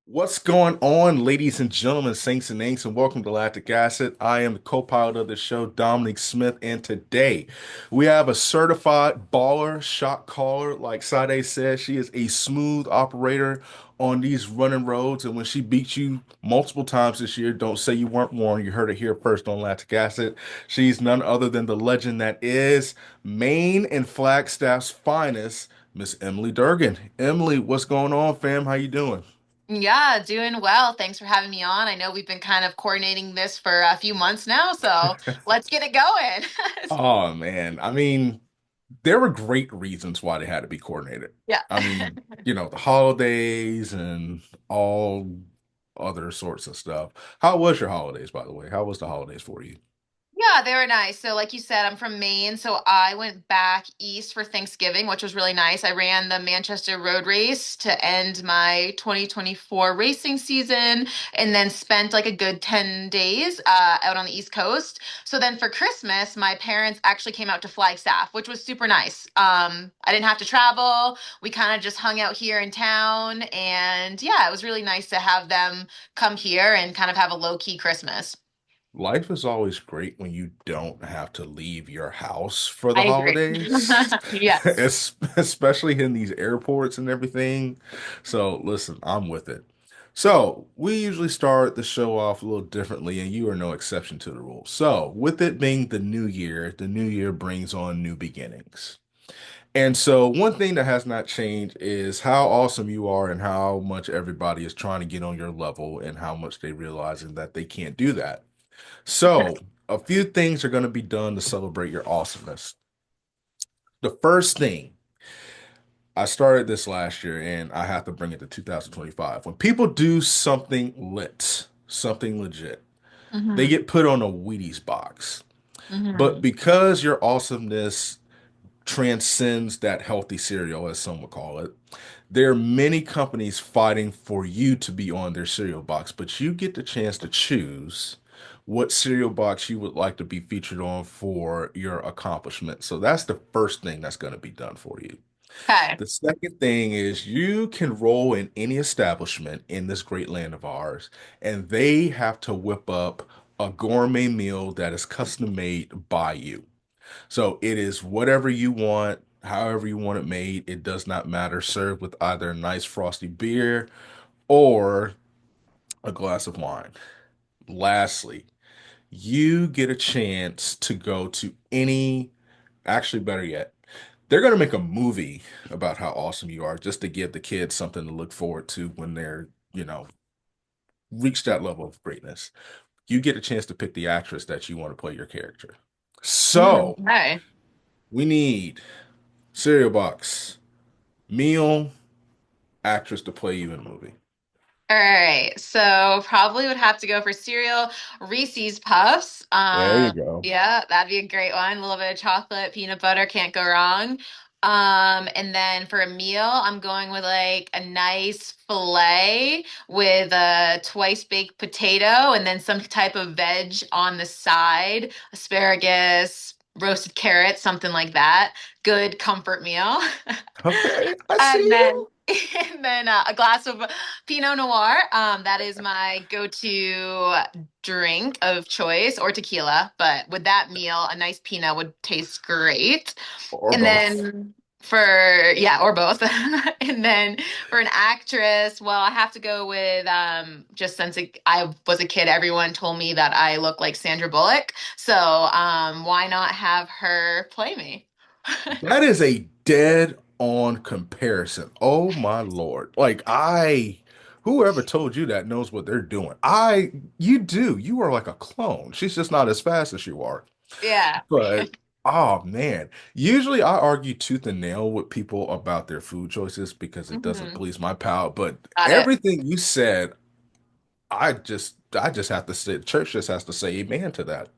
What's going on, ladies and gentlemen, saints and ain'ts, and welcome to Lactic Acid. I am the co-pilot of the show, Dominic Smith, and today we have a certified baller, shot caller. Like Sade said, she is a smooth operator on these running roads, and when she beats you multiple times this year, don't say you weren't warned. You heard it here first on Lactic Acid. She's none other than the legend that is Maine and Flagstaff's finest, Miss Emily Durgin. Emily, what's going on, fam? How you doing? Yeah, doing well. Thanks for having me on. I know we've been kind of coordinating this for a few months now, so let's get it going. Oh man, I mean, there were great reasons why they had to be coordinated. Yeah. I mean, the holidays and all other sorts of stuff. How was your holidays, by the way? How was the holidays for you? Yeah, they were nice. So, like you said, I'm from Maine, so I went back east for Thanksgiving, which was really nice. I ran the Manchester Road Race to end my 2024 racing season, and then spent like a good 10 days out on the East Coast. So then for Christmas, my parents actually came out to Flagstaff, which was super nice. I didn't have to travel. We kind of just hung out here in town, and yeah, it was really nice to have them come here and kind of have a low-key Christmas. Life is always great when you don't have to leave your house for the I agree. holidays, Yes. especially in these airports and everything. So, listen, I'm with it. So, we usually start the show off a little differently, and you are no exception to the rule. So, with it being the new year brings on new beginnings. And so, one thing that has not changed is how awesome you are and how much everybody is trying to get on your level and how much they realizing that they can't do that. So, a few things are going to be done to celebrate your awesomeness. The first thing, I started this last year and I have to bring it to 2025. When people do something lit, something legit, they Hmm. get put on a Wheaties box. But Hmm. because your awesomeness transcends that healthy cereal, as some would call it, there are many companies fighting for you to be on their cereal box, but you get the chance to choose what cereal box you would like to be featured on for your accomplishment. So that's the first thing that's going to be done for you. Okay. The second thing is you can roll in any establishment in this great land of ours, and they have to whip up a gourmet meal that is custom made by you. So it is whatever you want, however you want it made. It does not matter. Served with either a nice frosty beer or a glass of wine. Lastly, you get a chance to go to any, actually, better yet, they're going to make a movie about how awesome you are just to give the kids something to look forward to when they're, reach that level of greatness. You get a chance to pick the actress that you want to play your character. So Okay. we need cereal box, meal, actress to play you in a movie. All right. So probably would have to go for cereal, Reese's Puffs. There you go. Yeah, that'd be a great one. A little bit of chocolate, peanut butter, can't go wrong. And then for a meal, I'm going with like a nice filet with a twice baked potato and then some type of veg on the side, asparagus, roasted carrots, something like that. Good comfort meal. Okay, I see And then you. and then a glass of Pinot Noir. That is my go-to drink of choice, or tequila. But with that meal, a nice Pinot would taste great. Or And both. then for yeah, or both. And then for an actress, well, I have to go with just since I was a kid, everyone told me that I look like Sandra Bullock. So why not have her play me? That is a dead on comparison. Oh my Lord. Whoever told you that knows what they're doing. You do. You are like a clone. She's just not as fast as you are. Yeah. But, oh man. Usually I argue tooth and nail with people about their food choices because it doesn't Hmm. please my palate. But Got it. everything you said, I just have to say, church just has to say amen to that.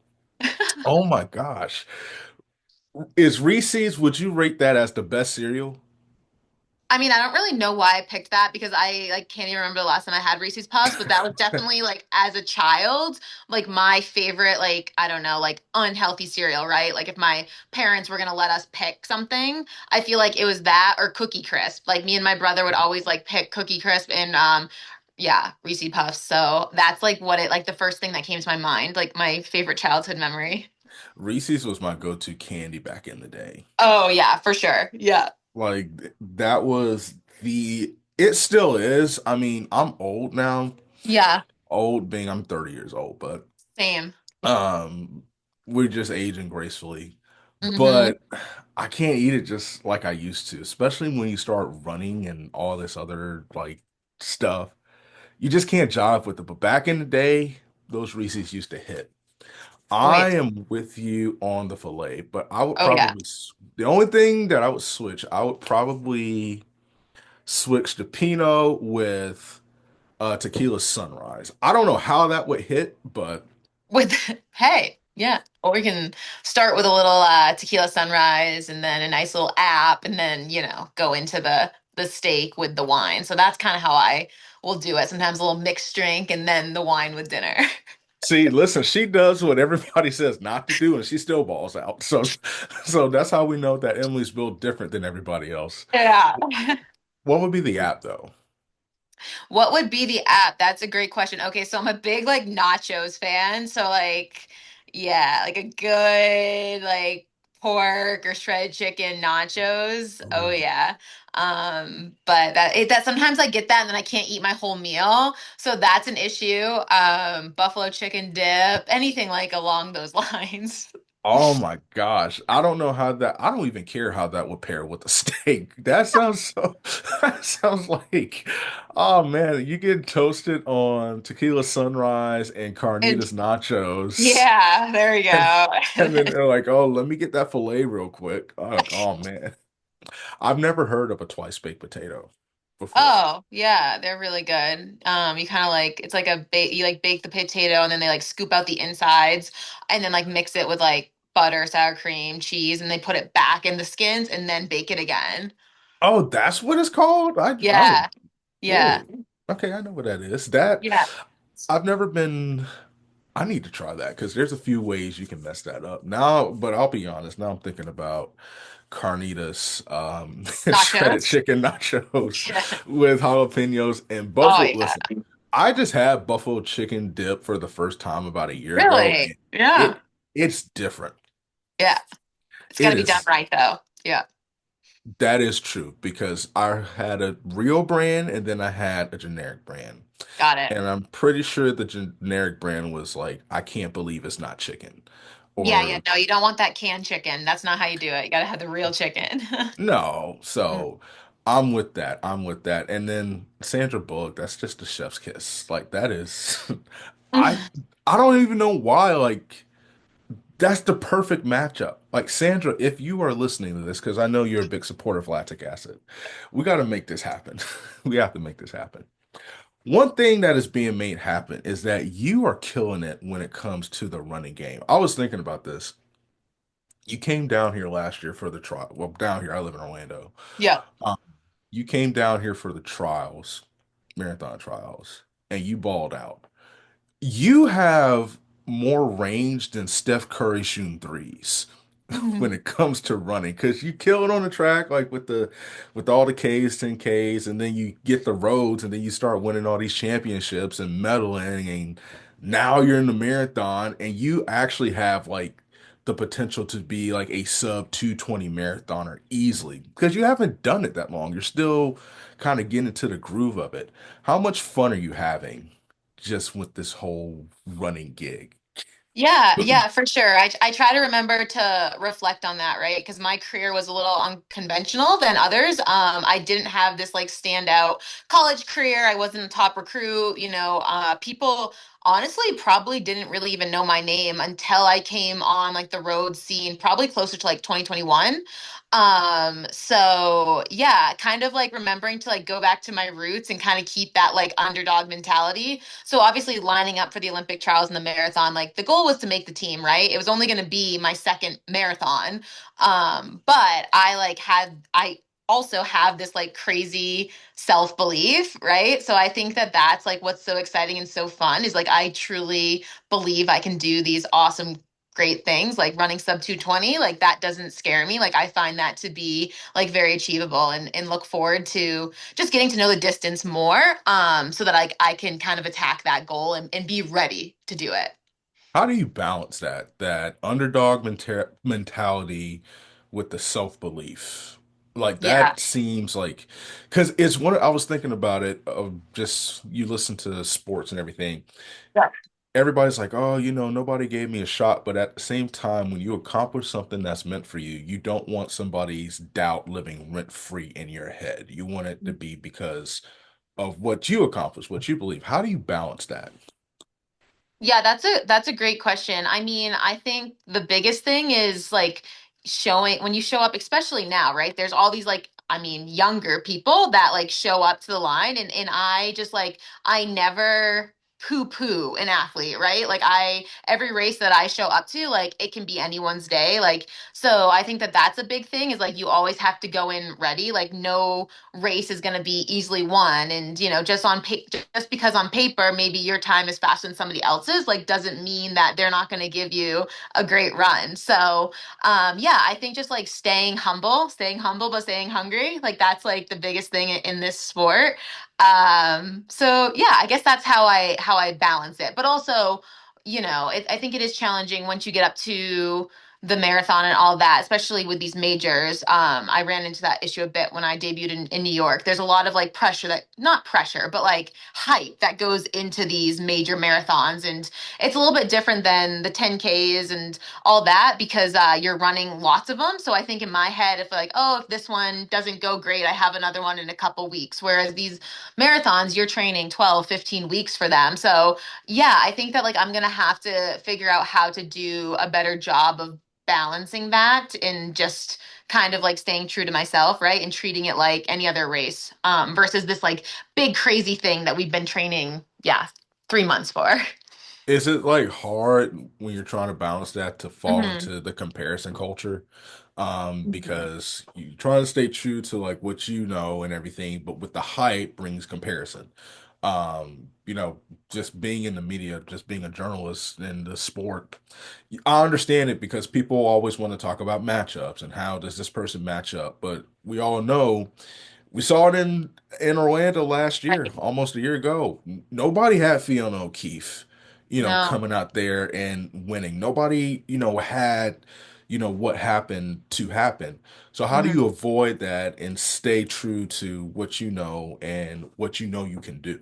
Oh my gosh. Is Reese's, would you rate that as the best cereal? I mean, I don't really know why I picked that because I like can't even remember the last time I had Reese's Puffs, but that was definitely like as a child, like my favorite, like I don't know, like unhealthy cereal, right? Like if my parents were gonna let us pick something, I feel like it was that or Cookie Crisp. Like me and my brother would always like pick Cookie Crisp and Yeah, Reese Puffs. So that's like what it like the first thing that came to my mind, like my favorite childhood memory. Reese's was my go-to candy back in the day. Oh yeah, for sure. Yeah. Like that was it still is. I mean, I'm old now. Yeah. Old being I'm 30 years old, but Same. um we're just aging gracefully. Hmm. But I can't eat it just like I used to, especially when you start running and all this other like stuff. You just can't jive with it. But back in the day, those Reese's used to hit. Oh I wait. am with you on the filet, but I would Oh yeah. probably the only thing that I would switch, I would probably switch the Pinot with tequila sunrise. I don't know how that would hit, but With hey, yeah. Or we can start with a little tequila sunrise and then a nice little app and then, go into the steak with the wine. So that's kind of how I will do it. Sometimes a little mixed drink and then the wine with dinner. see, listen, she does what everybody says not to do, and she still balls out. So that's how we know that Emily's built different than everybody else. Yeah. What would be the app though? What would be the app? That's a great question. Okay, so I'm a big like nachos fan. So like yeah, like a good like pork or shredded chicken nachos. Oh Ooh. yeah. But that sometimes I get that and then I can't eat my whole meal. So that's an issue. Buffalo chicken dip, anything like along those lines. Oh my gosh. I don't even care how that would pair with a steak. That sounds like, oh man, you get toasted on tequila sunrise and And carnitas nachos. yeah, there we And, and then go. they're like, oh, let me get that filet real quick. Oh man. I've never heard of a twice baked potato before. Oh, yeah, they're really good. You kind of like it's like you like bake the potato and then they like scoop out the insides and then like mix it with like butter, sour cream, cheese, and they put it back in the skins and then bake it again. Oh, that's what it's called? I would, Yeah. Yeah. oh, okay, I know what that is. That Yeah. I've never been. I need to try that because there's a few ways you can mess that up now. But I'll be honest, now I'm thinking about carnitas, shredded Nachos. chicken nachos Yeah. with jalapenos and Oh, buffalo. yeah. Listen, I just had buffalo chicken dip for the first time about a year ago, Really? and Yeah. it's different. Yeah. It's got It to be done is right though. Yeah. that is true because I had a real brand and then I had a generic brand. Got it. And I'm pretty sure the generic brand was like, I can't believe it's not chicken. Yeah, yeah. Or No, you don't want that canned chicken. That's not how you do it. You got to have the real chicken. no. Mm. So I'm with that. I'm with that. And then Sandra Bullock, that's just a chef's kiss. Like that is I I don't even know why. Like that's the perfect matchup. Like Sandra, if you are listening to this, because I know you're a big supporter of lactic acid, we got to make this happen. We have to make this happen. One thing that is being made happen is that you are killing it when it comes to the running game. I was thinking about this. You came down here last year for the trial. Well, down here, I live in Orlando. Yeah. Um, you came down here for the trials, marathon trials, and you balled out. You have more range than Steph Curry shooting threes when it comes to running because you kill it on the track like with all the Ks, 10Ks, and then you get the roads and then you start winning all these championships and medaling and now you're in the marathon and you actually have like the potential to be like a sub 220 marathoner easily because you haven't done it that long. You're still kind of getting into the groove of it. How much fun are you having just with this whole running gig? Yeah, yeah, for sure. I try to remember to reflect on that, right? Because my career was a little unconventional than others. I didn't have this like standout college career. I wasn't a top recruit. People honestly probably didn't really even know my name until I came on like the road scene, probably closer to like 2021. So yeah, kind of like remembering to like go back to my roots and kind of keep that like underdog mentality. So obviously lining up for the Olympic trials and the marathon, like the goal was to make the team, right? It was only going to be my second marathon. But I also have this like crazy self-belief, right? So I think that that's like what's so exciting and so fun is like I truly believe I can do these awesome great things like running sub 220, like that doesn't scare me. Like I find that to be like very achievable, and look forward to just getting to know the distance more, so that I can kind of attack that goal and be ready to do it. How do you balance that underdog mentality with the self-belief? Like Yeah. that seems like because it's one I was thinking about it of just you listen to sports and everything. Yeah. Everybody's like, oh, nobody gave me a shot. But at the same time, when you accomplish something that's meant for you, you don't want somebody's doubt living rent-free in your head. You want it to be because of what you accomplished, what you believe. How do you balance that? Yeah, that's a great question. I mean, I think the biggest thing is like showing when you show up, especially now, right? There's all these like, I mean, younger people that like show up to the line, and I just like I never poo-poo an athlete, right? Like I every race that I show up to, like it can be anyone's day. Like so I think that that's a big thing is like you always have to go in ready. Like no race is going to be easily won, and just because on paper maybe your time is faster than somebody else's like doesn't mean that they're not going to give you a great run. So yeah, I think just like staying humble but staying hungry, like that's like the biggest thing in this sport. So yeah, I guess that's how I balance it, but also I think it is challenging once you get up to the marathon and all that, especially with these majors. I ran into that issue a bit when I debuted in New York. There's a lot of like pressure that, not pressure, but like hype that goes into these major marathons. And it's a little bit different than the 10Ks and all that because you're running lots of them. So I think in my head, if like, oh, if this one doesn't go great, I have another one in a couple weeks. Whereas these marathons, you're training 12, 15 weeks for them. So yeah, I think that like I'm going to have to figure out how to do a better job of balancing that and just kind of like staying true to myself, right? And treating it like any other race, versus this like big crazy thing that we've been training, yeah, 3 months for. Is it like hard when you're trying to balance that to fall Hmm. into the comparison culture? Because you try to stay true to like what you know and everything, but with the hype brings comparison. You know, just being in the media, just being a journalist in the sport, I understand it because people always want to talk about matchups and how does this person match up, but we all know we saw it in Orlando last year, Right. almost a year ago. Nobody had Fiona O'Keefe, No. coming out there and winning. Nobody, had, what happened to happen. So how do Mhm. you avoid that and stay true to what you know and what you know you can do?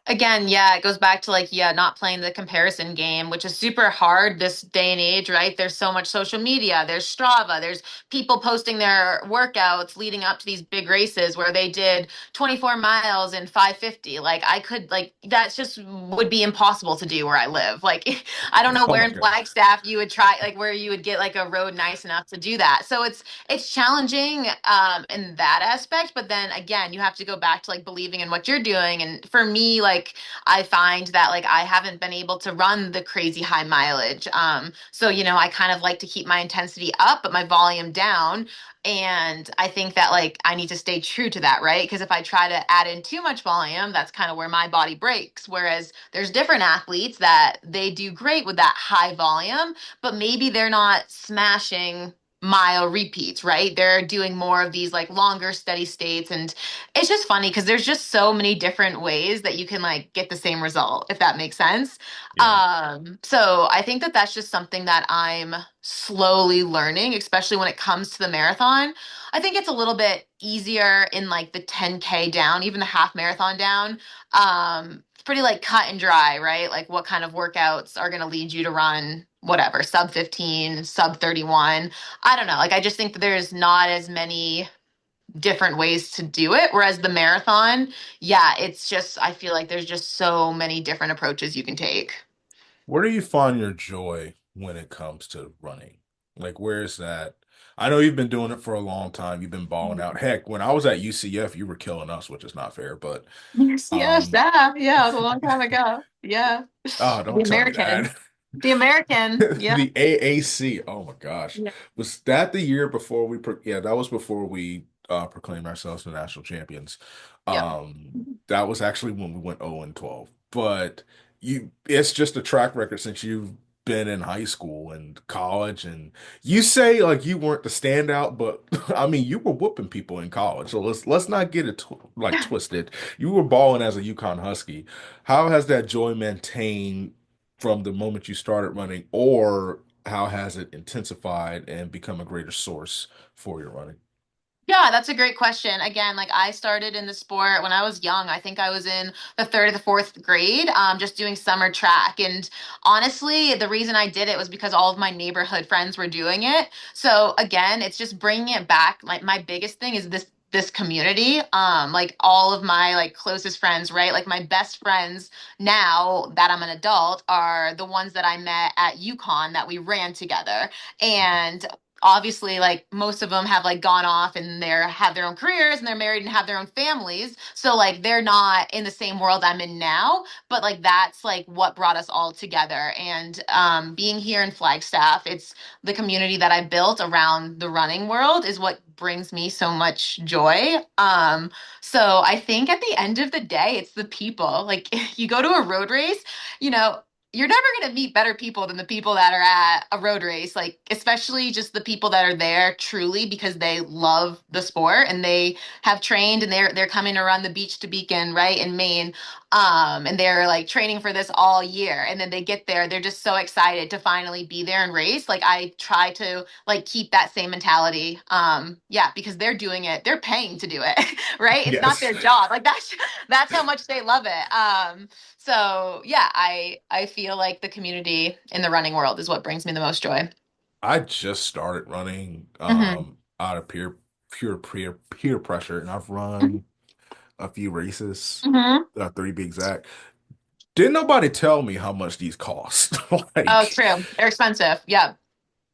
Again, yeah, it goes back to like, yeah, not playing the comparison game, which is super hard this day and age, right? There's so much social media, there's Strava, there's people posting their workouts leading up to these big races where they did 24 miles in 550. Like I could like that's just would be impossible to do where I live. Like I don't know Oh where my in God. Flagstaff you would try like where you would get like a road nice enough to do that. So it's challenging in that aspect, but then again you have to go back to like believing in what you're doing. And for me, like I find that like I haven't been able to run the crazy high mileage, so I kind of like to keep my intensity up but my volume down. And I think that like I need to stay true to that, right? Because if I try to add in too much volume, that's kind of where my body breaks. Whereas there's different athletes that they do great with that high volume, but maybe they're not smashing mile repeats, right? They're doing more of these like longer steady states. And it's just funny because there's just so many different ways that you can like get the same result, if that makes sense. Yeah. So I think that that's just something that I'm slowly learning, especially when it comes to the marathon. I think it's a little bit easier in like the 10K down, even the half marathon down. It's pretty like cut and dry, right? Like what kind of workouts are going to lead you to run whatever, sub 15, sub 31. I don't know. Like I just think that there's not as many different ways to do it. Whereas the marathon, yeah, it's just, I feel like there's just so many different approaches you can take. Where do you find your joy when it comes to running? Like, where's that? I know you've been doing it for a long time. You've been balling out. Heck, when I was at UCF, you were killing us, which is not fair, but Yes, yes, um yeah, it was a long time ago. Yeah. oh, The don't tell me American. that. The American. Yeah. The AAC. Oh my gosh. Yeah. Was that the year before yeah, that was before we proclaimed ourselves the national champions. Yep. That was actually when we went 0 and 12. But it's just a track record since you've been in high school and college, and you say like you weren't the standout, but I mean you were whooping people in college. So let's not get it tw like twisted. You were balling as a Yukon Husky. How has that joy maintained from the moment you started running, or how has it intensified and become a greater source for your running? Yeah, that's a great question. Again, like I started in the sport when I was young. I think I was in the third or the fourth grade, just doing summer track. And honestly, the reason I did it was because all of my neighborhood friends were doing it. So again, it's just bringing it back. Like my biggest thing is this community. Like all of my like closest friends, right? Like my best friends now that I'm an adult are the ones that I met at UConn that we ran together. And obviously like most of them have like gone off and they're have their own careers and they're married and have their own families, so like they're not in the same world I'm in now, but like that's like what brought us all together. And being here in Flagstaff, it's the community that I built around the running world is what brings me so much joy. So I think at the end of the day it's the people. Like you go to a road race, you know, you're never going to meet better people than the people that are at a road race, like especially just the people that are there truly because they love the sport and they have trained and they're coming to run the Beach to Beacon, right, in Maine. And they're like training for this all year, and then they get there, they're just so excited to finally be there and race. Like I try to like keep that same mentality. Yeah, because they're doing it, they're paying to do it, right? It's not Yes. their job. Like that's how much they love it. So yeah, I feel like the community in the running world is what brings me the most joy. I just started running Hmm. out of peer pressure, and I've run a few races, Hmm. three to be exact. Didn't nobody tell me how much these cost? Oh, Like, true. They're expensive. Yeah.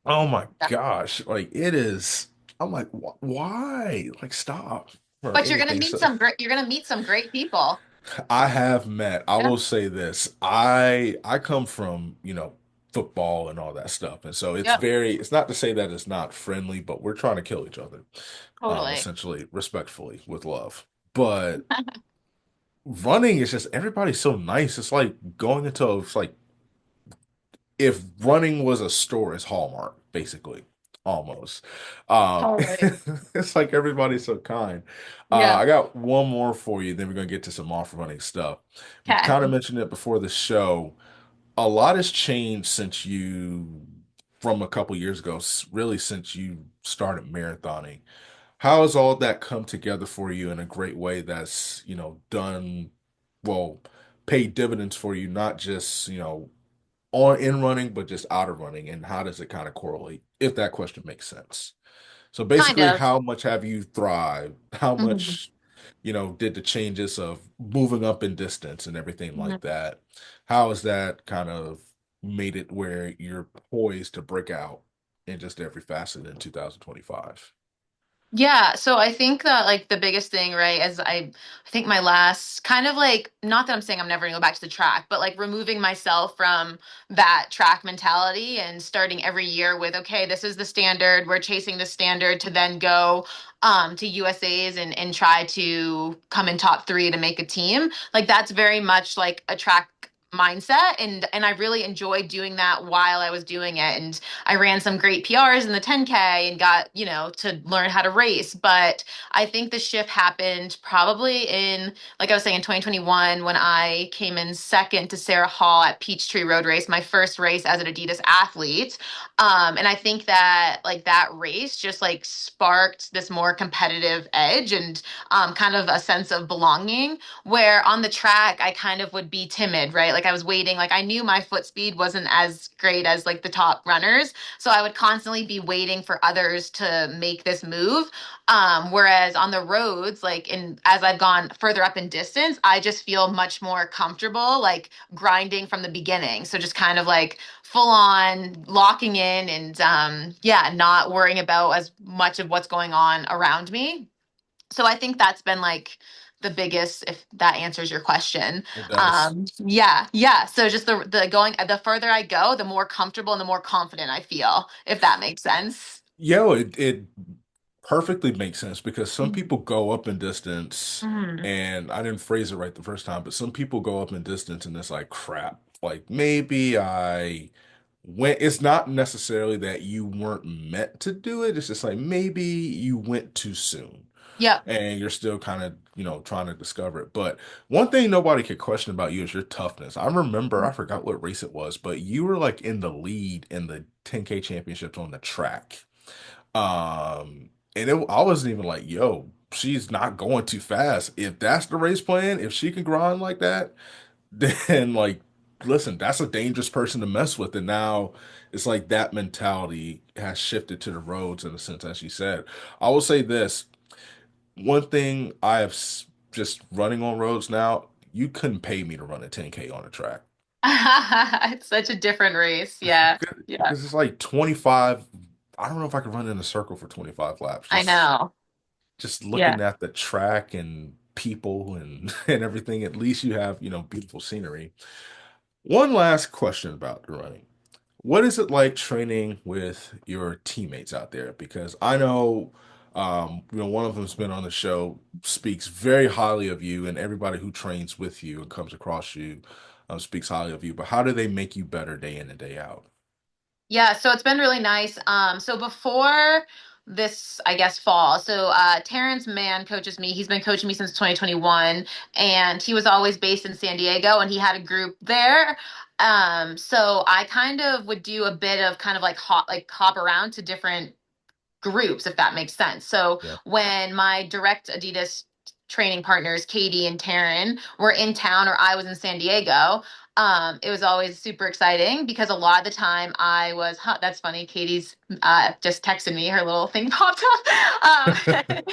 oh my Yeah. gosh, like it is. I'm like, why? Like, stop or But you're gonna anything. meet So some great. You're gonna meet some great people. I have met, I Yeah. will say this. I come from, football and all that stuff. And so Yep. it's not to say that it's not friendly, but we're trying to kill each other, Totally. essentially, respectfully, with love. But running is just everybody's so nice. It's like going into it's like if running was a store, it's Hallmark, basically. Almost. Totally. It's like everybody's so kind. Yeah. I got one more for you, then we're gonna get to some off running stuff. You Okay. kind of mentioned it before the show. A lot has changed since from a couple years ago, really since you started marathoning. How has all that come together for you in a great way that's, done, well, paid dividends for you, not just, on in running, but just out of running, and how does it kind of correlate, if that question makes sense? So Kind basically, of. how much have you thrived? How Mhm. much, did the changes of moving up in distance and everything like Mhm. that? How has that kind of made it where you're poised to break out in just every facet in 2025? Yeah, so I think that like the biggest thing, right, is I think my last kind of like not that I'm saying I'm never gonna go back to the track, but like removing myself from that track mentality and starting every year with, okay, this is the standard, we're chasing the standard to then go to USA's and try to come in top three to make a team. Like that's very much like a track mindset, and I really enjoyed doing that while I was doing it. And I ran some great PRs in the 10K and got, to learn how to race. But I think the shift happened probably in, like I was saying, in 2021 when I came in second to Sarah Hall at Peachtree Road Race, my first race as an Adidas athlete. And I think that like that race just like sparked this more competitive edge and kind of a sense of belonging, where on the track I kind of would be timid, right? Like I was waiting, like I knew my foot speed wasn't as great as like the top runners, so I would constantly be waiting for others to make this move. Whereas on the roads, like in as I've gone further up in distance, I just feel much more comfortable, like grinding from the beginning. So just kind of like full on locking in and yeah, not worrying about as much of what's going on around me. So I think that's been like the biggest, if that answers your question. It does. Yeah, yeah. So just the going, the further I go, the more comfortable and the more confident I feel, if that makes sense. Yo, it perfectly makes sense because some Mhm. people go up in distance, Mhm. and I didn't phrase it right the first time, but some people go up in distance and it's like crap. Like maybe I when it's not necessarily that you weren't meant to do it, it's just like maybe you went too soon Yep. and you're still kind of, trying to discover it. But one thing nobody could question about you is your toughness. I remember, I forgot what race it was, but you were like in the lead in the 10K championships on the track. And I wasn't even like, yo, she's not going too fast. If that's the race plan, if she can grind like that, then like, listen, that's a dangerous person to mess with. And now it's like that mentality has shifted to the roads in a sense, as you said. I will say this. One thing just running on roads now, you couldn't pay me to run a 10K on a track. It's such a different race. Yeah. Yeah. Because it's like 25. I don't know if I could run in a circle for 25 laps. I Just know. Yeah. looking at the track and people and and everything, at least you have, beautiful scenery. One last question about the running. What is it like training with your teammates out there? Because I know, one of them's been on the show, speaks very highly of you, and everybody who trains with you and comes across you, speaks highly of you. But how do they make you better day in and day out? Yeah, so it's been really nice. So before this, I guess, fall, so Terrence Mann coaches me. He's been coaching me since 2021, and he was always based in San Diego, and he had a group there. So I kind of would do a bit of kind of like hop around to different groups, if that makes sense. So Yeah. when my direct Adidas training partners, Katie and Taryn, were in town or I was in San Diego, it was always super exciting because a lot of the time I was, huh, that's funny. Katie's just texted me, her little thing popped up.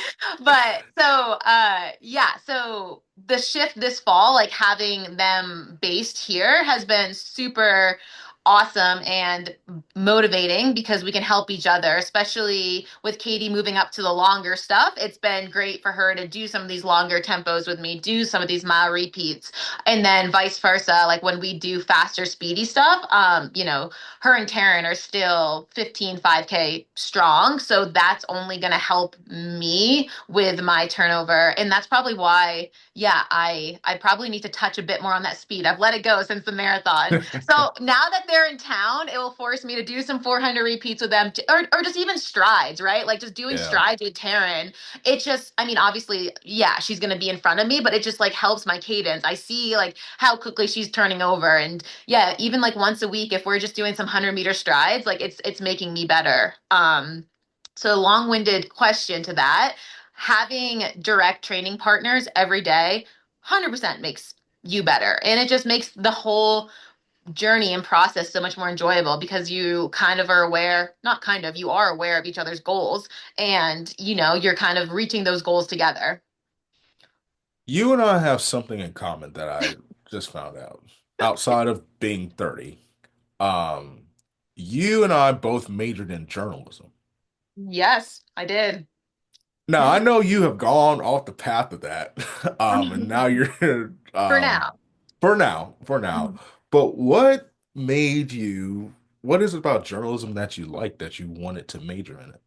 But so, yeah, so the shift this fall, like having them based here, has been super awesome and motivating because we can help each other, especially with Katie moving up to the longer stuff. It's been great for her to do some of these longer tempos with me, do some of these mile repeats, and then vice versa. Like when we do faster, speedy stuff, her and Taryn are still 15, 5K strong. So that's only going to help me with my turnover. And that's probably why, yeah, I probably need to touch a bit more on that speed. I've let it go since the marathon. So now that they're in town, it will force me to do some 400 repeats with them, or just even strides, right? Like just doing Yeah. strides with Taryn. It just, I mean, obviously, yeah, she's going to be in front of me, but it just like helps my cadence. I see like how quickly she's turning over. And yeah, even like once a week, if we're just doing some 100-meter strides, like it's making me better. So long-winded question to that, having direct training partners every day, 100% makes you better. And it just makes the whole journey and process so much more enjoyable because you kind of are aware, not kind of, you are aware of each other's goals and you're kind of reaching those goals together. You and I have something in common that I just found out. Outside of being 30, um, you and I both majored in journalism. Yes, I did. Now, I know you have gone off the path of that, and now you're, For now. for now. But what is it about journalism that you like that you wanted to major in it?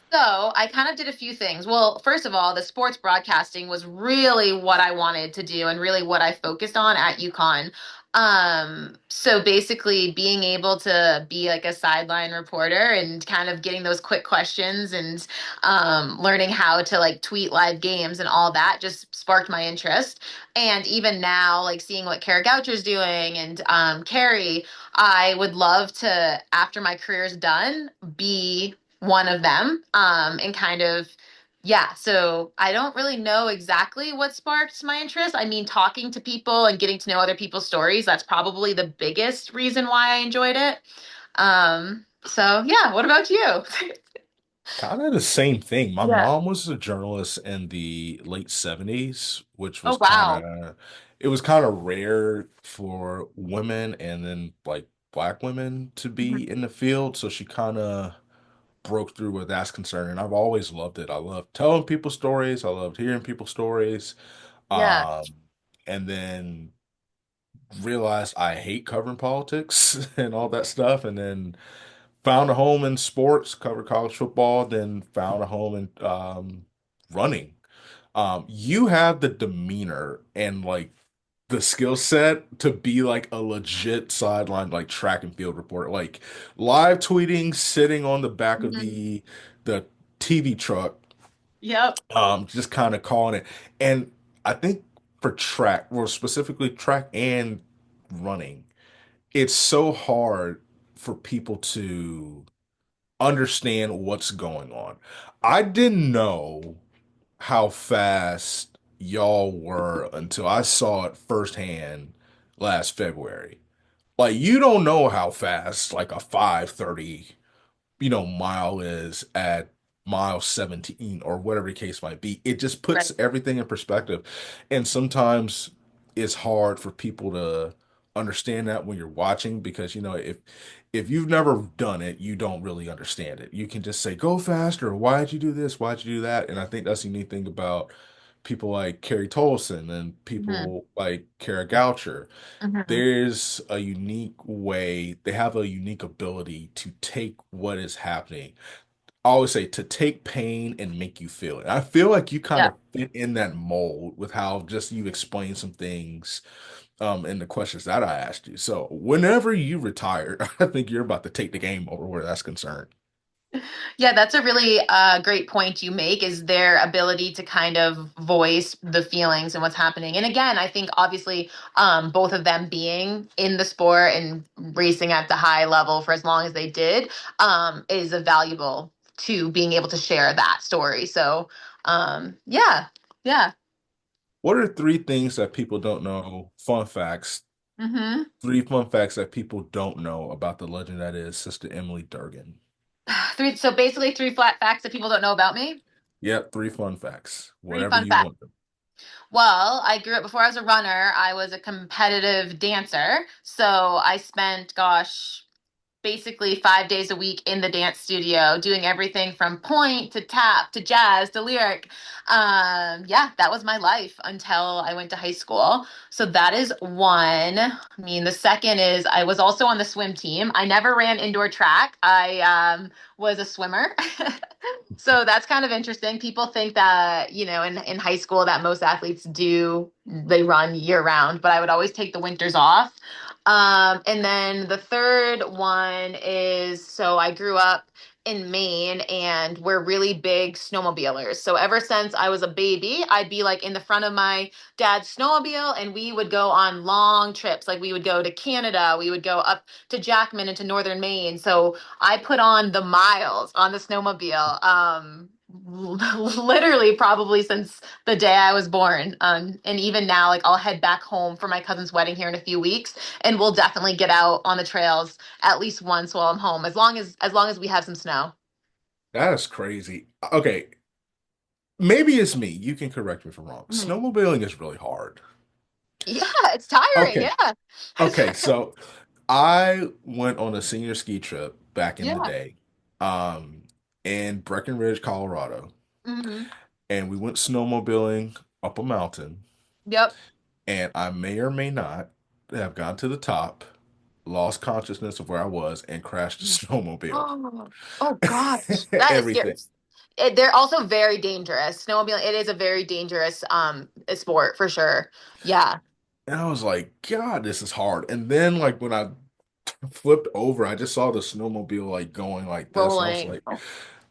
So I kind of did a few things. Well, first of all, the sports broadcasting was really what I wanted to do and really what I focused on at UConn. So basically being able to be like a sideline reporter and kind of getting those quick questions and learning how to like tweet live games and all that just sparked my interest. And even now, like seeing what Kara Goucher's doing and Carrie, I would love to, after my career's done, be one of them, and kind of, yeah, so I don't really know exactly what sparked my interest. I mean, talking to people and getting to know other people's stories, that's probably the biggest reason why I enjoyed it. So yeah, what about you? Kind of the same thing. My Yeah. mom was a journalist in the late 70s, which Oh, was wow. it was kind of rare for women and then like black women to Mhm. be in the field. So she kind of broke through where that's concerned. And I've always loved it. I love telling people stories. I loved hearing people's stories. Yeah. Um, and then realized I hate covering politics and all that stuff. And then found a home in sports, covered college football, then found a home in running. You have the demeanor and like the skill set to be like a legit sideline like track and field reporter, like live tweeting, sitting on the back of Mhm. the TV truck, Yep. just kind of calling it. And I think for track, well, specifically track and running, it's so hard for people to understand what's going on. I didn't know how fast y'all were until I saw it firsthand last February. Like you don't know how fast like a 5:30 mile is at mile 17 or whatever the case might be. It just puts Right. everything in perspective. And sometimes it's hard for people to understand that when you're watching because if you've never done it, you don't really understand it. You can just say, go faster. Why'd you do this? Why'd you do that? And I think that's the unique thing about people like Kerry Tolson and Hmm. people like Kara Goucher. Hmm. There's a unique way, they have a unique ability to take what is happening. I always say to take pain and make you feel it. I feel like you kind Yeah. of fit in that mold with how just you explain some things in the questions that I asked you. So whenever you retire, I think you're about to take the game over where that's concerned. Yeah, that's a really great point you make is their ability to kind of voice the feelings and what's happening. And again, I think obviously both of them being in the sport and racing at the high level for as long as they did is a valuable to being able to share that story. So yeah, yeah. What are three things that people don't know? Fun facts. Hmm. Three fun facts that people don't know about the legend that is Sister Emily Durgin. Three. So basically, three flat facts that people don't know about me. Yep, three fun facts. Three Whatever fun you facts. want them. Well, I grew up before I was a runner. I was a competitive dancer. So I spent, gosh, basically 5 days a week in the dance studio, doing everything from point to tap to jazz to lyric. Yeah, that was my life until I went to high school. So that is one. I mean, the second is I was also on the swim team. I never ran indoor track. I was a swimmer. So that's kind of interesting. People think that, in high school that most athletes they run year round, but I would always take the winters off. And then the third one is so I grew up in Maine and we're really big snowmobilers. So ever since I was a baby, I'd be like in the front of my dad's snowmobile and we would go on long trips. Like we would go to Canada, we would go up to Jackman into northern Maine. So I put on the miles on the snowmobile. Literally probably since the day I was born. And even now, like I'll head back home for my cousin's wedding here in a few weeks and we'll definitely get out on the trails at least once while I'm home, as long as we have some snow. That is crazy. Okay, maybe it's me. You can correct me if I'm wrong. Mhm. Snowmobiling is really hard. Yeah, it's tiring. Okay, Yeah. okay. So I went on a senior ski trip back in the Yeah. day, um, in Breckenridge, Colorado, Hmm. and we went snowmobiling up a mountain. Yep. And I may or may not have gone to the top, lost consciousness of where I was, and crashed the snowmobile. Oh, oh gosh, that is scary. Everything. They're also very dangerous. Snowmobiling, it is a very dangerous sport for sure. Yeah, And I was like, God, this is hard. And then like when I flipped over, I just saw the snowmobile like going like this. And rolling. I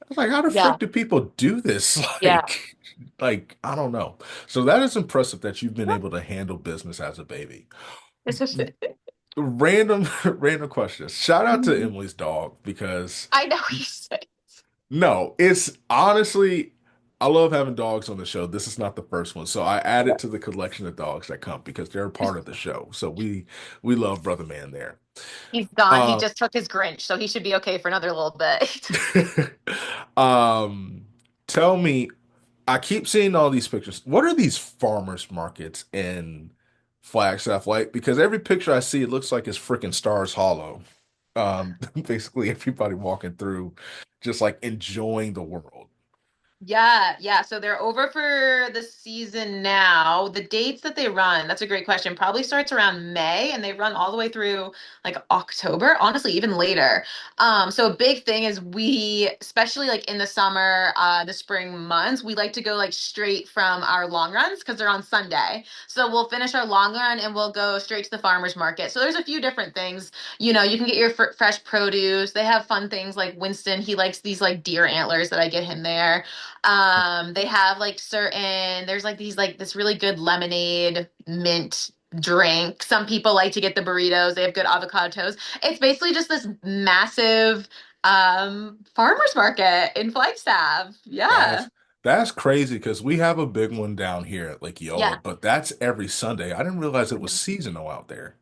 was like, how the Yeah, frick do people do this? yeah. Like, I don't know. So that is impressive that you've been able to handle business as a baby. Random, random questions. Shout out to Mhm. Emily's dog because I know what you say. no, it's honestly, I love having dogs on the show. This is not the first one. So I added to the collection of dogs that come because they're a part of the show. So we love Brother Man there. He's gone. He Uh just took his Grinch, so he should be okay for another little bit. um tell me, I keep seeing all these pictures. What are these farmers markets in Flagstaff like? Because every picture I see, it looks like it's freaking Stars Hollow. Basically everybody walking through, just like enjoying the world. Yeah, yeah. So they're over for the season now. The dates that they run, that's a great question. Probably starts around May and they run all the way through like October, honestly, even later. So a big thing is we, especially like in the summer, the spring months, we like to go like straight from our long runs because they're on Sunday. So we'll finish our long run and we'll go straight to the farmers market. So there's a few different things. You can get your fresh produce. They have fun things like Winston, he likes these like deer antlers that I get him there. They have like there's like these like this really good lemonade mint drink. Some people like to get the burritos. They have good avocado toast. It's basically just this massive farmers market in Flagstaff. Yeah. That's that's crazy because we have a big one down here at Lake Yeah. Eola, but that's every Sunday. I didn't realize it was seasonal out there.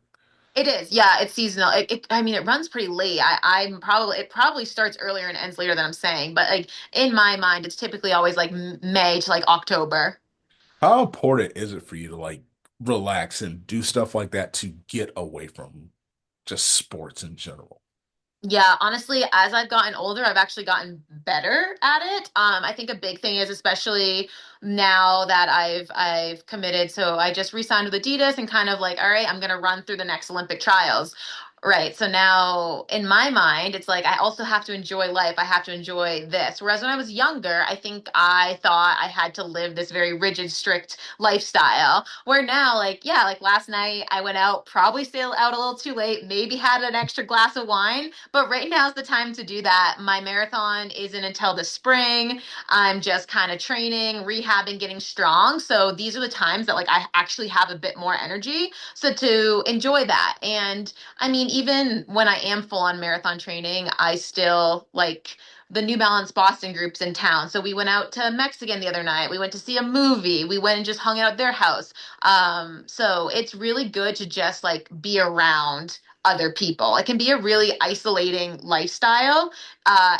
It is. Yeah, it's seasonal. I mean, it runs pretty late. It probably starts earlier and ends later than I'm saying, but like in my mind, it's typically always like May to like October. How important is it for you to like relax and do stuff like that to get away from just sports in general? Yeah, honestly, as I've gotten older, I've actually gotten better at it. I think a big thing is especially now that I've committed. So I just re-signed with Adidas and kind of like, all right, I'm gonna run through the next Olympic trials. Right. So now in my mind, it's like I also have to enjoy life. I have to enjoy this. Whereas when I was younger, I think I thought I had to live this very rigid, strict lifestyle. Where now, like, yeah, like last night I went out, probably stayed out a little too late, maybe had an extra glass of wine, but right now's the time to do that. My marathon isn't until the spring. I'm just kind of training, rehabbing, getting strong. So these are the times that like I actually have a bit more energy. So to enjoy that. And I mean, even when I am full on marathon training, I still like the New Balance Boston groups in town. So we went out to Mexican the other night. We went to see a movie. We went and just hung out at their house. So it's really good to just like be around other people. It can be a really isolating lifestyle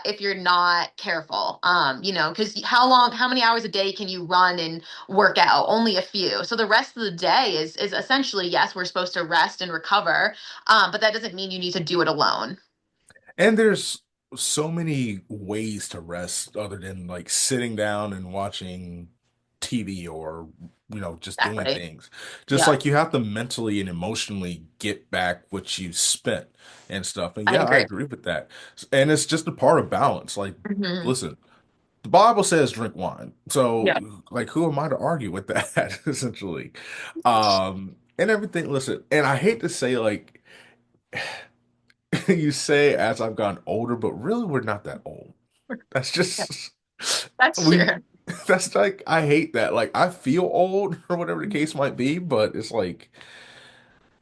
if you're not careful. Because how many hours a day can you run and work out? Only a few. So the rest of the day is essentially yes, we're supposed to rest and recover, but that doesn't mean you need to do it alone. And there's so many ways to rest other than like sitting down and watching TV or, just doing Exactly. things. Just Yeah, like you have to mentally and emotionally get back what you spent and stuff. And I yeah, I agree. agree with that. And it's just a part of balance. Like, Hmm. listen, the Bible says drink wine. So, Yeah. like, who am I to argue with that, essentially? And everything, listen, and I hate to say, like, you say as I've gotten older, but really we're not that old. That's Yeah, just that's we true. that's like I hate that. Like I feel old or whatever the case might be, but it's like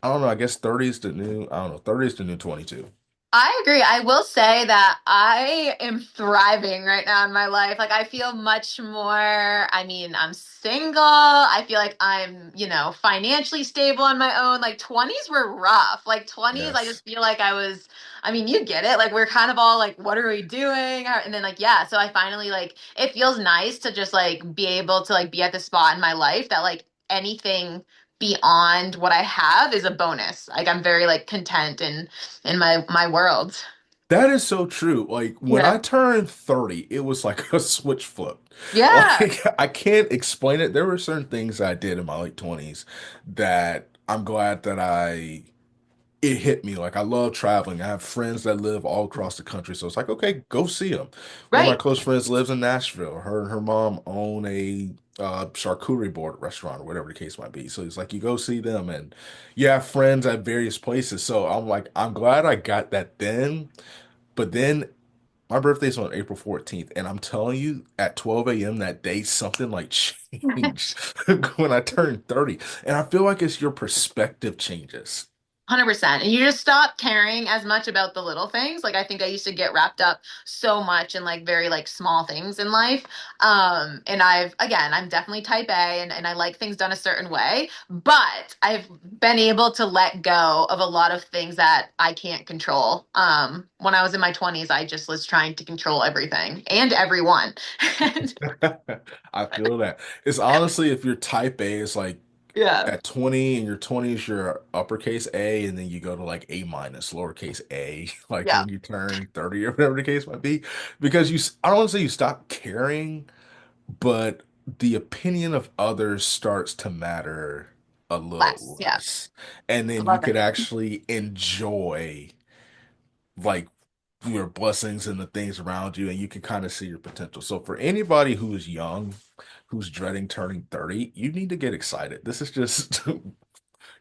I don't know, I guess 30 is the new I don't know, 30 is the new 22. I agree. I will say that I am thriving right now in my life. Like I feel much more, I mean, I'm single. I feel like I'm, financially stable on my own. Like 20s were rough. Like 20s, I Yes. just feel like I mean, you get it. Like we're kind of all like, what are we doing? And then like, yeah, so I finally like it feels nice to just like be able to like be at the spot in my life that like anything beyond what I have is a bonus. Like I'm very like content and in my world. That is so true. Like when Yeah. I turned 30, it was like a switch flip. Yeah. Like I can't explain it. There were certain things I did in my late 20s that I'm glad that it hit me. Like I love traveling. I have friends that live all across the country, so it's like, okay, go see them. One of my Right. close friends lives in Nashville. Her and her mom own a charcuterie board restaurant or whatever the case might be. So it's like you go see them, and you have friends at various places. So I'm like, I'm glad I got that then. But then my birthday's on April 14th, and I'm telling you, at 12 a.m. that day, something like changed when I turned 30. And I feel like it's your perspective changes. 100%. And you just stop caring as much about the little things. Like I think I used to get wrapped up so much in like very like small things in life. And I'm definitely type A and I like things done a certain way, but I've been able to let go of a lot of things that I can't control. When I was in my 20s, I just was trying to control everything and everyone. I feel that. It's honestly, if you're type A, it's like Yeah. at 20 in your 20s, you're uppercase A, and then you go to like A minus, lowercase a, like Yeah. when you turn 30 or whatever the case might be. Because I don't want to say you stop caring, but the opinion of others starts to matter a Less. little Yeah. less. And I then you love could it. actually enjoy like your blessings and the things around you, and you can kind of see your potential. So for anybody who is young, who's dreading turning 30, you need to get excited. This is just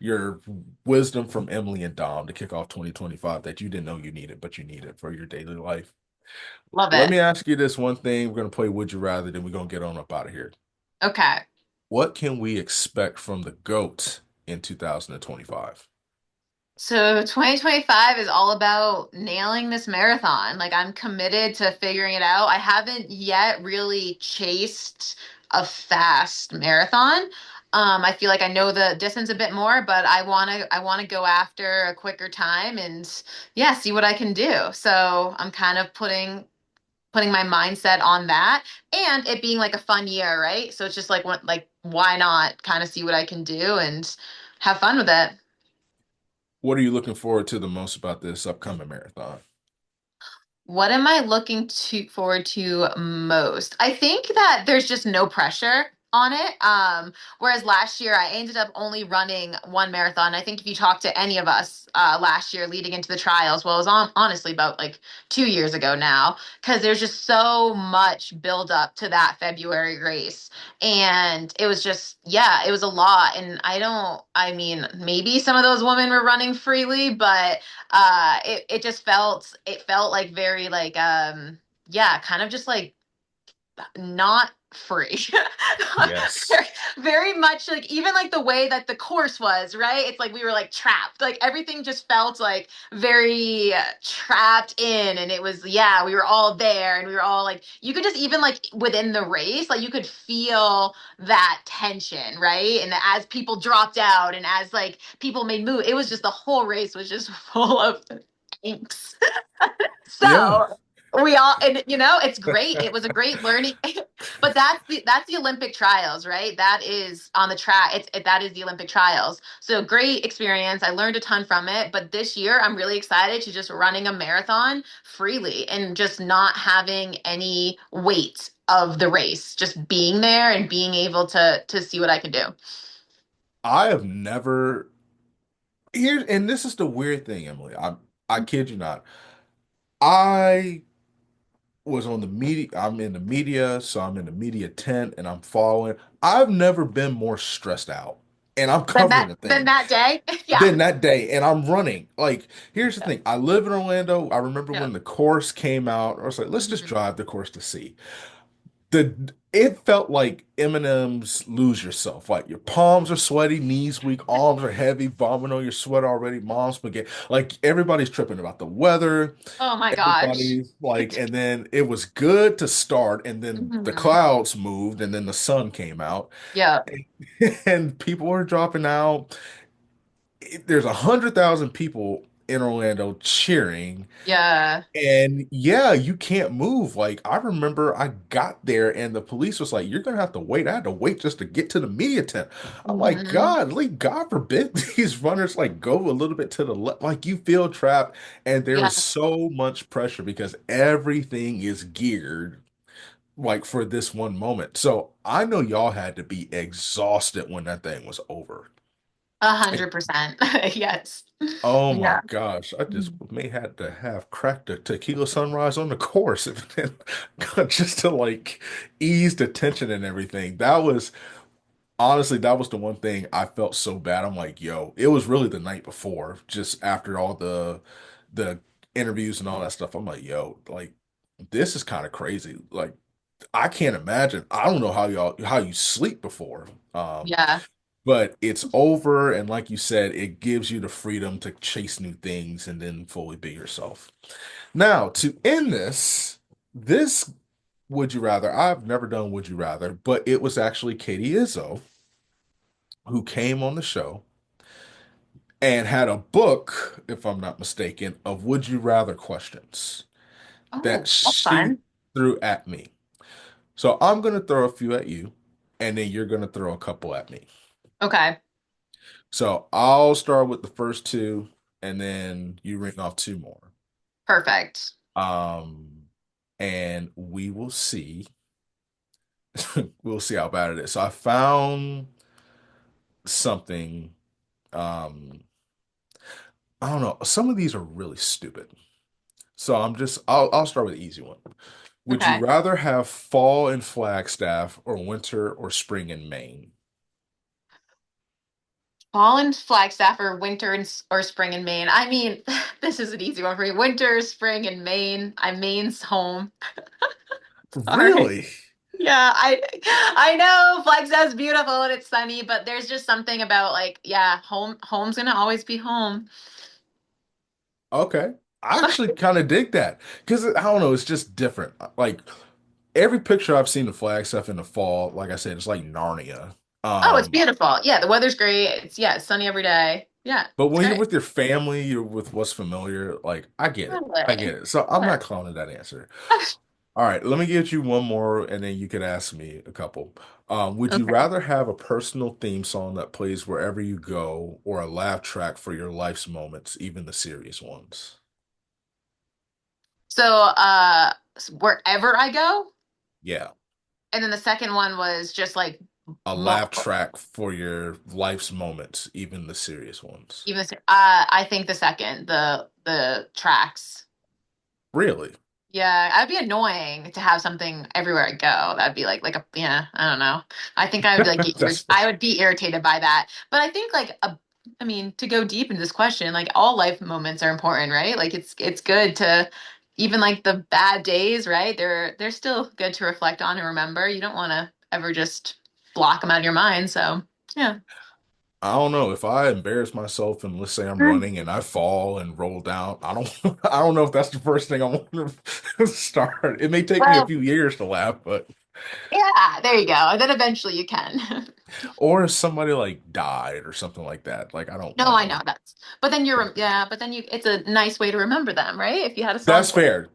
your wisdom from Emily and Dom to kick off 2025 that you didn't know you needed, but you need it for your daily life. Love Let it. me ask you this one thing. We're going to play Would You Rather, then we're going to get on up out of here. Okay. What can we expect from the GOAT in 2025? So 2025 is all about nailing this marathon. Like I'm committed to figuring it out. I haven't yet really chased a fast marathon. I feel like I know the distance a bit more, but I want to go after a quicker time and yeah, see what I can do. So I'm kind of putting my mindset on that and it being like a fun year, right? So it's just like what like why not kind of see what I can do and have fun with it. What are you looking forward to the most about this upcoming marathon? What am I looking to forward to most? I think that there's just no pressure on it. Whereas last year I ended up only running one marathon. I think if you talk to any of us last year leading into the trials, well, it was honestly about like 2 years ago now, because there's just so much build up to that February race. And it was just, yeah, it was a lot. And I mean, maybe some of those women were running freely, but it just felt like very like yeah, kind of just like not free. Yes. very, very much like even like the way that the course was, right? It's like we were like trapped. Like everything just felt like very trapped in and it was yeah, we were all there and we were all like you could just even like within the race, like you could feel that tension, right? And as people dropped out and as like people made move, it was just the whole race was just full of angst. Yeah. So we all and you know it's great it was a great learning but that's the Olympic trials, right? That is on the track that is the Olympic trials, so great experience. I learned a ton from it, but this year I'm really excited to just running a marathon freely and just not having any weight of the race, just being there and being able to see what I can do. I have never here, and this is the weird thing, Emily. I kid you not. I was on the media. I'm in the media, so I'm in the media tent and I'm following. I've never been more stressed out, and I'm Then covering that a then thing that day yeah. than that day, and I'm running. Like, here's the thing. I live in Orlando. I remember Yeah. when the course came out. I was like, let's just Mhm. drive the course to see. It felt like Eminem's Lose Yourself. Like your palms are sweaty, knees weak, arms are heavy, vomit on your sweat already, mom's spaghetti. Like everybody's tripping about the weather. Oh my gosh. Everybody's like, and then it was good to start, and then the Mhm. clouds moved, and then the sun came out, Yeah. and people were dropping out. There's 100,000 people in Orlando cheering. Yeah. And yeah, you can't move. Like I remember I got there and the police was like, "You're gonna have to wait." I had to wait just to get to the media tent. I'm like, Hmm. God, like God forbid these runners like go a little bit to the left. Like you feel trapped, and there Yeah. is so much pressure because everything is geared like for this one moment. So I know y'all had to be exhausted when that thing was over. 100%. Yes. Oh my Yeah. gosh, I just Mhm. may had to have cracked a tequila sunrise on the course just to like ease the tension and everything. That was honestly, that was the one thing I felt so bad. I'm like, yo, it was really the night before, just after all the interviews and all that stuff. I'm like, yo, like this is kind of crazy. Like I can't imagine. I don't know how you sleep before. Yeah. But it's over, and like you said, it gives you the freedom to chase new things and then fully be yourself. Now, to end this Would You Rather, I've never done Would You Rather, but it was actually Katie Izzo who came on the show and had a book, if I'm not mistaken, of Would You Rather questions that Oh, that's she fun. threw at me. So I'm going to throw a few at you, and then you're going to throw a couple at me. Okay. So I'll start with the first two, and then you ring off two more. Perfect. Um, and we will see We'll see how bad it is. So I found something. Um, I don't know. Some of these are really stupid. So I'll start with the easy one. Would you Okay. rather have fall in Flagstaff or winter or spring in Maine? Fall in Flagstaff or winter or spring in Maine? I mean, this is an easy one for you. Winter, spring in Maine. I'm Maine's home. Sorry. Really? Yeah, I know Flagstaff's beautiful and it's sunny, but there's just something about like, yeah, home's gonna always be home. Okay. I actually kind of dig that because I don't know, it's just different. Like every picture I've seen of Flagstaff in the fall, like I said, it's like Narnia. Oh, it's Um, beautiful. Yeah, the weather's great. It's sunny every day. Yeah, but it's when you're great. with your family, you're with what's familiar. Like I get it. I get Totally. it. So I'm Sure. not clowning that answer. All right, let me get you one more and then you could ask me a couple. Would you Okay. rather have a personal theme song that plays wherever you go or a laugh track for your life's moments, even the serious ones? So, wherever I go, Yeah. and then the second one was just like A mo laugh track for your life's moments, even the serious ones. even I think the second, the tracks. Really? Yeah, that'd be annoying to have something everywhere I go. That'd be like a yeah, I don't know. I think I would like That's fair. I would be irritated by that. But I think like I mean, to go deep into this question, like all life moments are important, right? Like it's good to even like the bad days, right? They're still good to reflect on and remember. You don't want to ever just block them out of your mind. So, yeah. I don't know if I embarrass myself and let's say I'm Mm. running and I fall and roll down. I don't I don't know if that's the first thing I want to start. It may take me a Well, few years to laugh, but yeah, there you go. And then eventually you can. or if somebody like died or something like that. Like I don't No, want I to. know that's, but then yeah, but then it's a nice way to remember them, right? If you had a song That's for fair.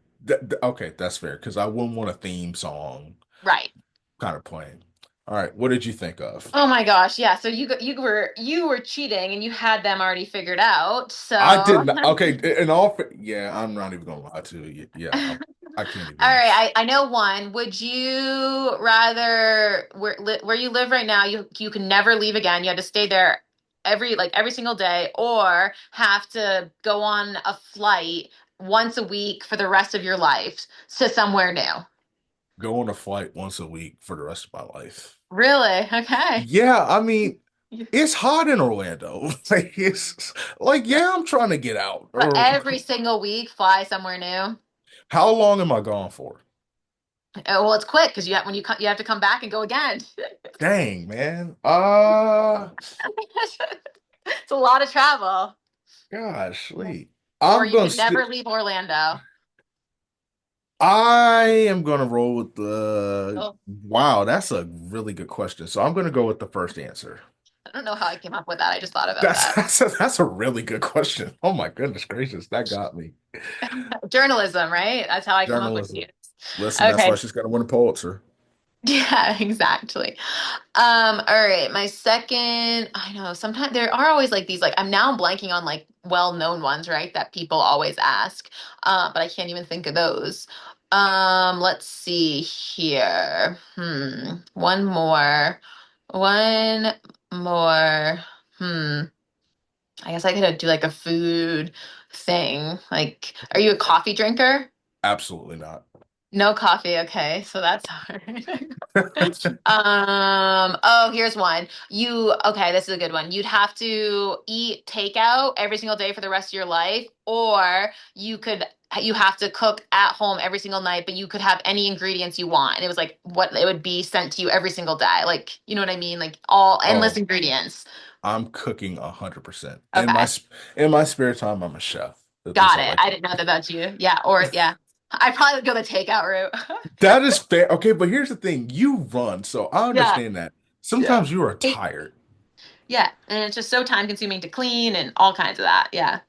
Okay, that's fair because I wouldn't want a theme song right. kind of playing. All right, what did you think of? Oh my gosh, yeah. So you were cheating and you had them already figured out. So, I all didn't. Okay, in all, yeah, I'm not even gonna lie to you. Yeah, I can't even. right, I know one. Would you rather where you live right now, you can never leave again. You had to stay there every single day, or have to go on a flight once a week for the rest of your life to somewhere new. Go on a flight once a week for the rest of my life. Really? Okay. Yeah, I mean, it's hot in Orlando. Like it's like, yeah, I'm trying to get out. But Or every single week, fly somewhere new. how long am I gone for? Well, it's quick because you have to come back and go again. Dang, man. It's a lot of travel. Gosh, Lee. Or I'm you gonna could stick. never leave Orlando. I am gonna roll with the. Oh, Wow, that's a really good question. So I'm gonna go with the first answer. I don't know how I came up with that. I just thought about That's that. that's a really good question. Oh my goodness gracious, that got me. Journalism, right? That's how I come up with Journalism. news. Listen, that's why Okay. she's gonna win a Pulitzer. Yeah, exactly. All right, my second, I know sometimes there are always like these like I'm blanking on like well-known ones, right? That people always ask. But I can't even think of those. Let's see here. One more. One more. Hmm. I guess I could do like a food thing. Like, are you a coffee drinker? Absolutely not. No coffee, okay, so that's hard. Oh, here's one. Okay, this is a good one. You'd have to eat takeout every single day for the rest of your life, or you have to cook at home every single night, but you could have any ingredients you want. And it was like what it would be sent to you every single day. Like, you know what I mean? Like all endless Oh, ingredients. I'm cooking 100%. Okay, In my spare time, I'm a chef. At least got I it. like I to. didn't know that about you. Yeah, or yeah. I probably would go the takeout route. That is fair. Okay, but here's the thing. You run, so I Yeah. understand that. Yeah. Sometimes you are tired. Yeah, and it's just so time consuming to clean and all kinds of that. Yeah.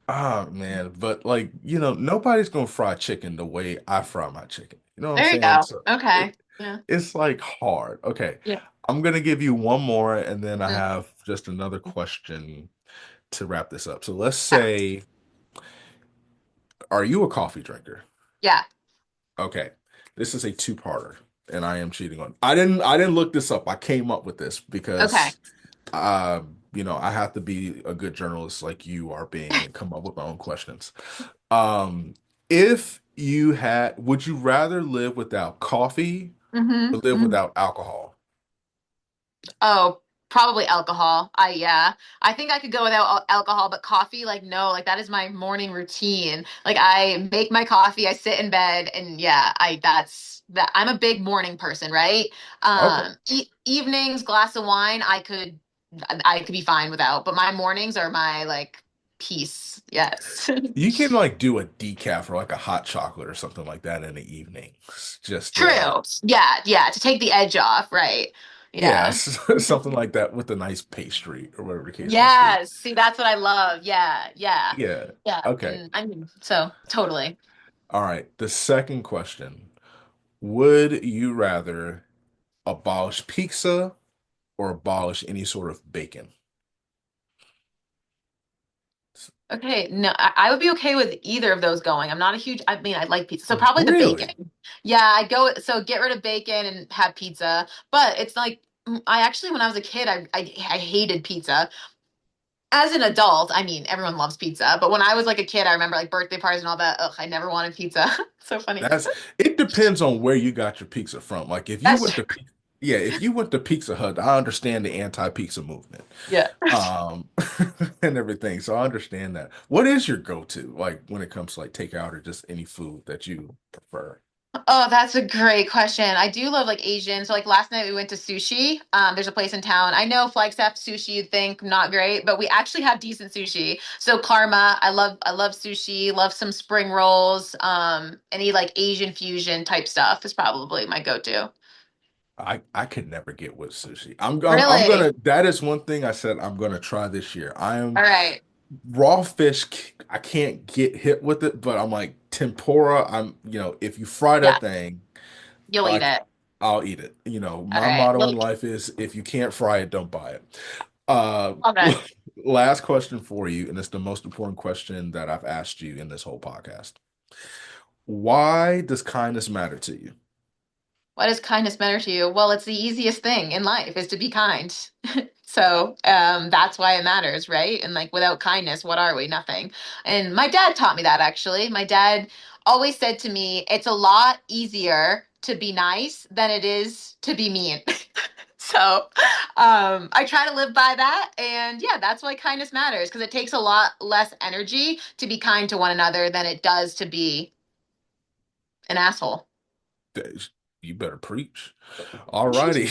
Ah, man, but like, nobody's gonna fry chicken the way I fry my chicken. You know what I'm There you saying? go. So Okay. it Yeah. it's like hard. Okay. Yeah. I'm gonna give you one more and then I Mm. have just another question to wrap this up. So let's Yeah. say, are you a coffee drinker? Yeah. Okay. This is a two-parter. and I am cheating on. I didn't look this up. I came up with this Okay. because I have to be a good journalist like you are being and come up with my own questions. Um, if you had, would you rather live without coffee or live Hmm. without alcohol? Oh, probably alcohol. Yeah. I think I could go without alcohol, but coffee, like no, like that is my morning routine. Like I make my coffee, I sit in bed, and yeah, I that's that. I'm a big morning person, right? Okay. Evenings, glass of wine, I could be fine without, but my mornings are my like peace. Yes. You can like do a decaf or like a hot chocolate or something like that in the evening. Just True. Yeah, yeah, to take the edge off, right? yeah, Yeah. something like that with a nice pastry or whatever the case might be. Yes, see, that's what I love. Yeah, yeah, Yeah. yeah. Okay. And I mean, so totally. All right. The second question. Would you rather abolish pizza or abolish any sort of bacon? Okay, no, I would be okay with either of those going. I'm not a huge, I mean, I like pizza, so probably the Really? bacon. Yeah, I go, so get rid of bacon and have pizza. But it's like, I actually, when I was a kid, I hated pizza. As an adult, I mean, everyone loves pizza, but when I was like a kid, I remember like birthday parties and all that. Ugh, I never wanted pizza. So funny. That's it depends on where you got your pizza from. Like if you That's went true. to yeah, if you went to Pizza Hut, I understand the anti-pizza movement. Yeah. Um and everything. So I understand that. What is your go-to like when it comes to like takeout or just any food that you prefer? Oh, that's a great question. I do love like Asian. So like last night we went to sushi. There's a place in town. I know Flagstaff sushi you'd think not great, but we actually have decent sushi. So Karma, I love sushi, love some spring rolls. Any like Asian fusion type stuff is probably my go-to. I could never get with sushi. I'm Really? gonna that is one thing I said I'm gonna try this year. I am All right. raw fish. I can't get hit with it, but I'm like tempura. If you fry Yeah, that thing, you'll eat like it. I'll eat it. All My right. motto in life is if you can't fry it, don't buy it. Uh, Love it. last question for you, and it's the most important question that I've asked you in this whole podcast. Why does kindness matter to you? Why does kindness matter to you? Well, it's the easiest thing in life is to be kind. So that's why it matters, right? And like without kindness, what are we? Nothing. And my dad taught me that actually. My dad always said to me, it's a lot easier to be nice than it is to be mean. So I try to live by that. And yeah, that's why kindness matters because it takes a lot less energy to be kind to one another than it does to be an asshole. You better preach. All righty.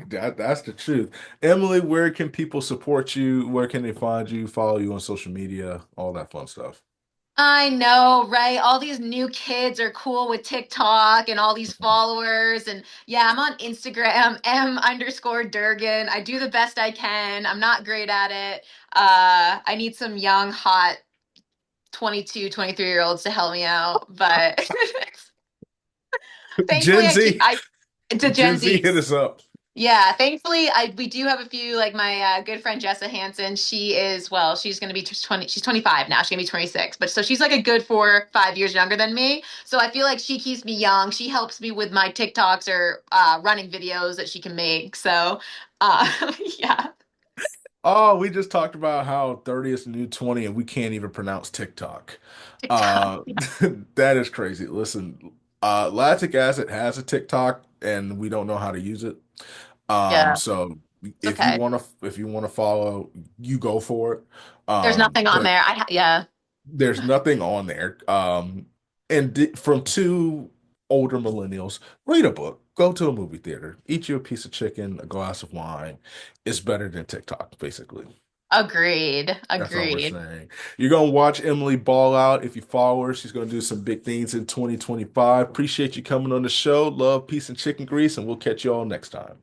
That's the truth. Emily, where can people support you? Where can they find you, follow you on social media, all that fun stuff? I know, right? All these new kids are cool with TikTok and all these followers. And yeah, I'm on Instagram, M_Durgin. I do the best I can. I'm not great at it. I need some young, hot 22, 23-year-olds to help me out. But thankfully, Gen Z, to Gen Gen Z hit Zs. us up. Yeah, thankfully, we do have a few like my good friend Jessa Hansen. She's going to be 20, she's 25 now. She's going to be 26. But so she's like a good 4, 5 years younger than me. So I feel like she keeps me young. She helps me with my TikToks or running videos that she can make. So yeah, Oh, we just talked about how 30 is the new 20 and we can't even pronounce TikTok. TikTok. Uh, that is crazy. Listen, Lactic Acid has a TikTok and we don't know how to use it. Yeah, So it's okay. if you want to follow, you go for it. There's nothing on But there. Yeah. there's nothing on there. From two older millennials, read a book, go to a movie theater, eat you a piece of chicken, a glass of wine. It's better than TikTok, basically. Agreed. That's all we're Agreed. saying. You're gonna watch Emily ball out. If you follow her, she's gonna do some big things in 2025. Appreciate you coming on the show. Love, peace, and chicken grease, and we'll catch you all next time.